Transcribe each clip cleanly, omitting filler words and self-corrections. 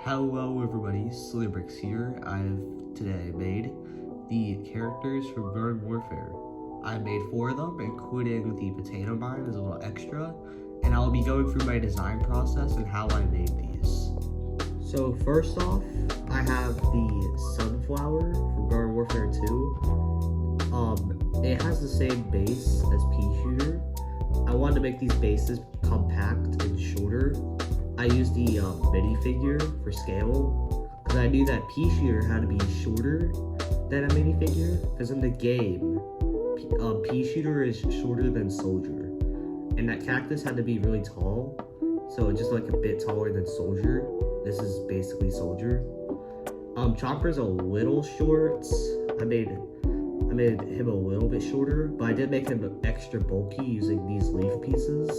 Hello everybody, Slibrix here. I've today made the characters from Garden Warfare. I made 4 of them, including the potato mine as a little extra, and I'll be going through my design process and how I made these. So first off, I have the Sunflower from Garden Warfare 2. It has the same base as Pea Shooter. I wanted to make these bases compact and shorter. I used the minifigure for scale because I knew that Pea Shooter had to be shorter than a minifigure because in the game, Pea Shooter is shorter than Soldier, and that cactus had to be really tall, so just like a bit taller than Soldier. This is basically Soldier. Chopper's a little short. I made him a little bit shorter, but I did make him extra bulky using these leaf pieces.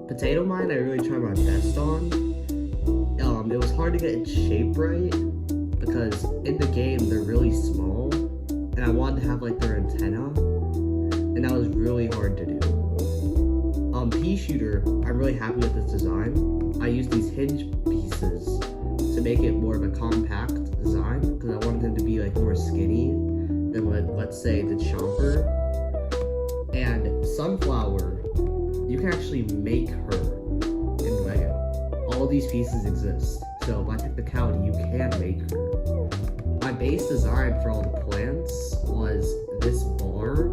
Potato Mine, I really tried my best on. It was hard to get its shape right because in the game they're really small, and I wanted to have like their antenna, and that was really hard to do. Pea Shooter, I'm really happy with this design. I used these hinge pieces to make it more of a compact design because I wanted him to be like more skinny than let's say the Chomper. And Sunflower, you can actually make her in Lego. All these pieces exist, so by technicality, you can make her. My base design for all the plants was this bar,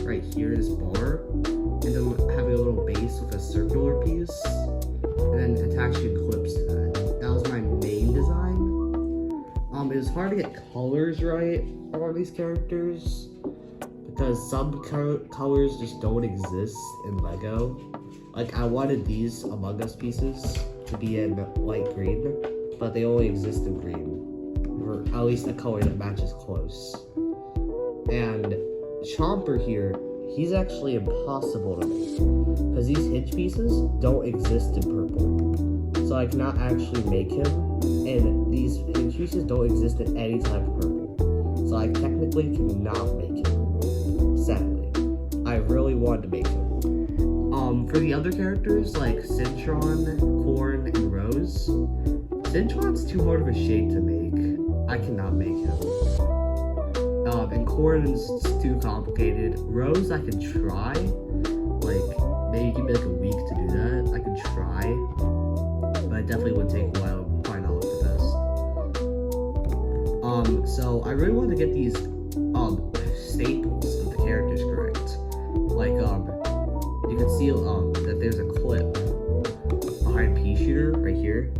right here, this bar, and then having a little base with a circular piece, and then attaching clips to that. That was my main design. It was hard to get colors right on all these characters, because some colors just don't exist in Lego. Like, I wanted these Among Us pieces to be in light green, but they only exist in green, or at least a color that matches close. And Chomper here, he's actually impossible to make, because these hinge pieces don't exist in purple. So I cannot actually make him, and these hinge pieces don't exist in any type of purple. So I technically cannot make him. Sadly, I really wanted to make him. For the other characters like Cintron, Corn, and Rose, Cintron's too hard of a shape to make. I cannot make him. And Corn is too complicated. Rose, I can try. Like, maybe give me like a week to do that. I can try, but it definitely would take a while. Probably not look the best. So I really wanted to get these staples of the characters correct. Like, you can see that there's a clip behind Pea Shooter right here.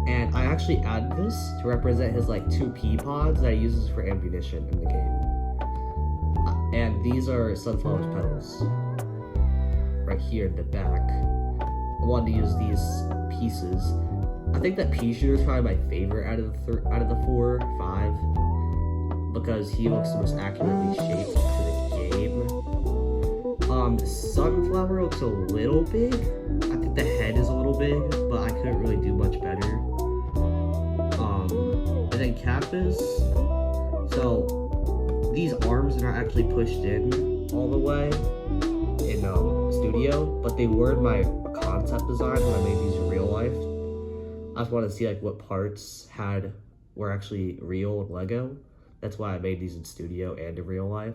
And I actually added this to represent his like 2 pea pods that he uses for ammunition in the game. And these are Sunflower's petals. Right here in the back. I wanted to use these pieces. I think that Pea Shooter is probably my favorite out of the 4 or 5. Because he looks the most accurately shaped to the game. Sunflower looks a little big. I think the head is a little big, but I couldn't really do much better. And then Cactus. So these arms are not actually pushed in all the way in Studio, but they were in my concept design when I made these in real life. I just wanted to see like what parts were actually real in Lego. That's why I made these in Studio and in real life.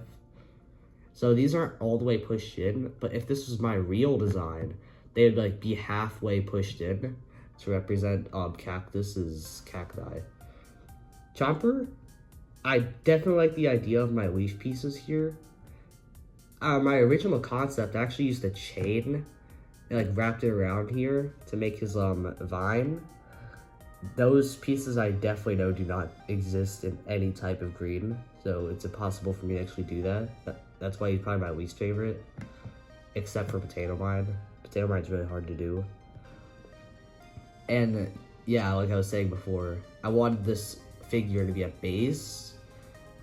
So these aren't all the way pushed in, but if this was my real design, they'd like be halfway pushed in to represent Cactus's cacti. Chomper, I definitely like the idea of my leaf pieces here. My original concept, I actually used a chain and like wrapped it around here to make his vine. Those pieces I definitely know do not exist in any type of green, so it's impossible for me to actually do that. That's why he's probably my least favorite, except for Potato Mine. Potato Mine's really hard to do. And yeah, like I was saying before, I wanted this figure to be a base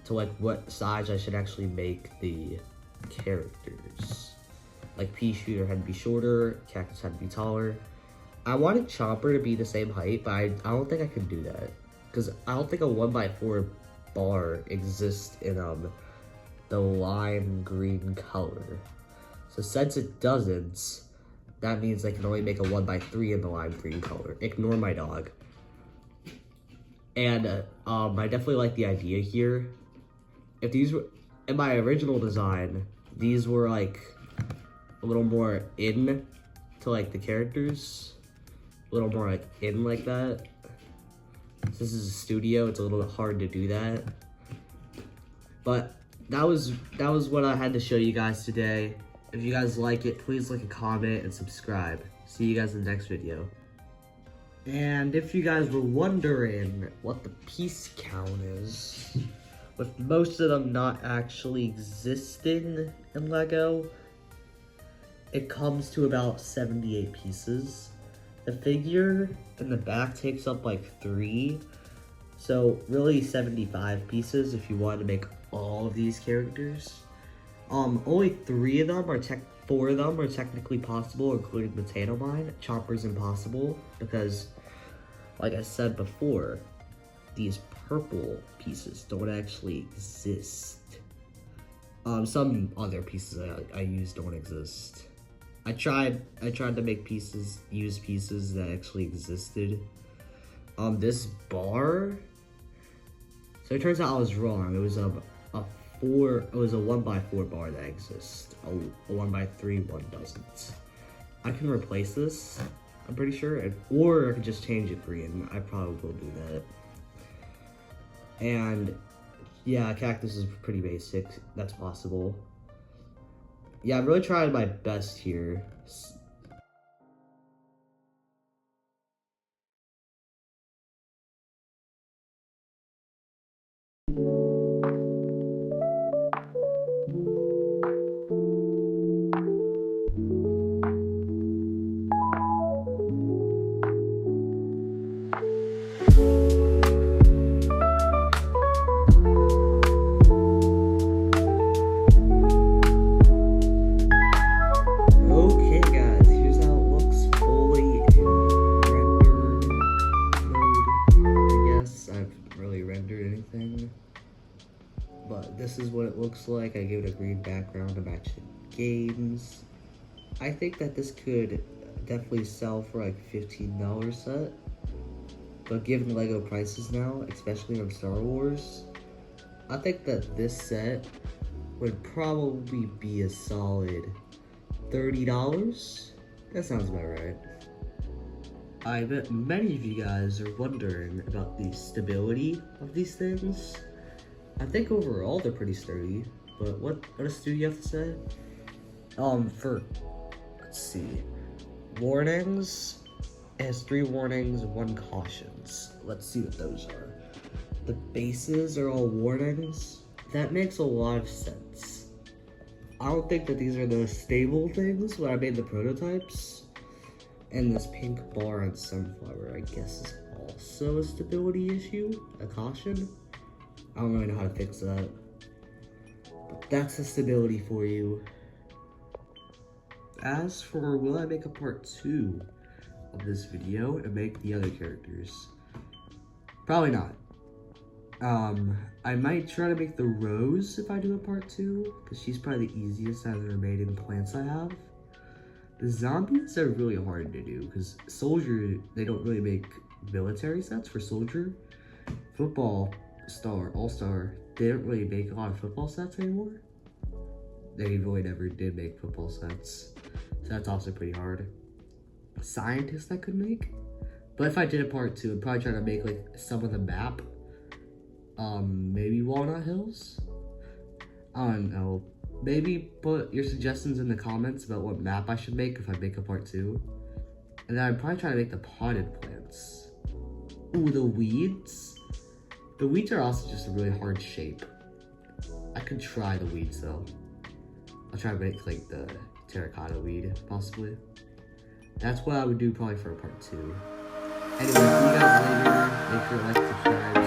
to like what size I should actually make the characters. Like Pea Shooter had to be shorter, Cactus had to be taller. I wanted Chomper to be the same height, but I don't think I can do that. Because I don't think a 1x4 bar exists in the lime green color. So since it doesn't, that means I can only make a 1x3 in the lime green color. Ignore my dog. And I definitely like the idea here. If these were, in my original design, these were like a little more in to like the characters. A little more like in like that. This is a studio, it's a little bit hard to do that. But that was what I had to show you guys today. If you guys like it, please like a comment and subscribe. See you guys in the next video. And if you guys were wondering what the piece count is, with most of them not actually existing in LEGO, it comes to about 78 pieces. The figure in the back takes up like 3, so really 75 pieces if you wanted to make all of these characters. Only 4 of them are technically possible, including Potato Mine. Chopper's impossible because, like I said before, these purple pieces don't actually exist. Some other pieces I use don't exist. I tried to make pieces, use pieces that actually existed. This bar, so it turns out I was wrong. It was it was a 1x4 bar that exists. A 1x3 one doesn't. I can replace this, I'm pretty sure, or I could just change it green. I probably will do that. And yeah, cactus is pretty basic. That's possible. Yeah, I'm really trying my best here. But this is what it looks like. I give it a green background to match the games. I think that this could definitely sell for like $15 set. But given LEGO prices now, especially on Star Wars, I think that this set would probably be a solid $30. That sounds about right. I bet many of you guys are wondering about the stability of these things. I think overall they're pretty sturdy, but what does do you have to say? Let's see, warnings, it has 3 warnings, 1 cautions. Let's see what those are. The bases are all warnings. That makes a lot of sense. I don't think that these are the stable things when I made the prototypes. And this pink bar on Sunflower, I guess, is also a stability issue, a caution. I don't really know how to fix that. But that's the stability for you. As for will I make a part 2 of this video and make the other characters? Probably not. I might try to make the Rose if I do a part 2, because she's probably the easiest out of the remaining plants I have. The zombies are really hard to do, because Soldier, they don't really make military sets for Soldier. Football Star, All-Star, they don't really make a lot of football sets anymore. They really never did make football sets, so that's also pretty hard. Scientist I could make, but if I did a part 2, I'd probably try to make like some of the map. Maybe Walnut Hills? I don't know. Maybe put your suggestions in the comments about what map I should make if I make a part 2. And then I'd probably try to make the potted plants. Ooh, the weeds? The weeds are also just a really hard shape. I could try the weeds though. I'll try to make like the terracotta weed, possibly. That's what I would do probably for a part 2. Anyway, see you guys later. Make sure to like, subscribe.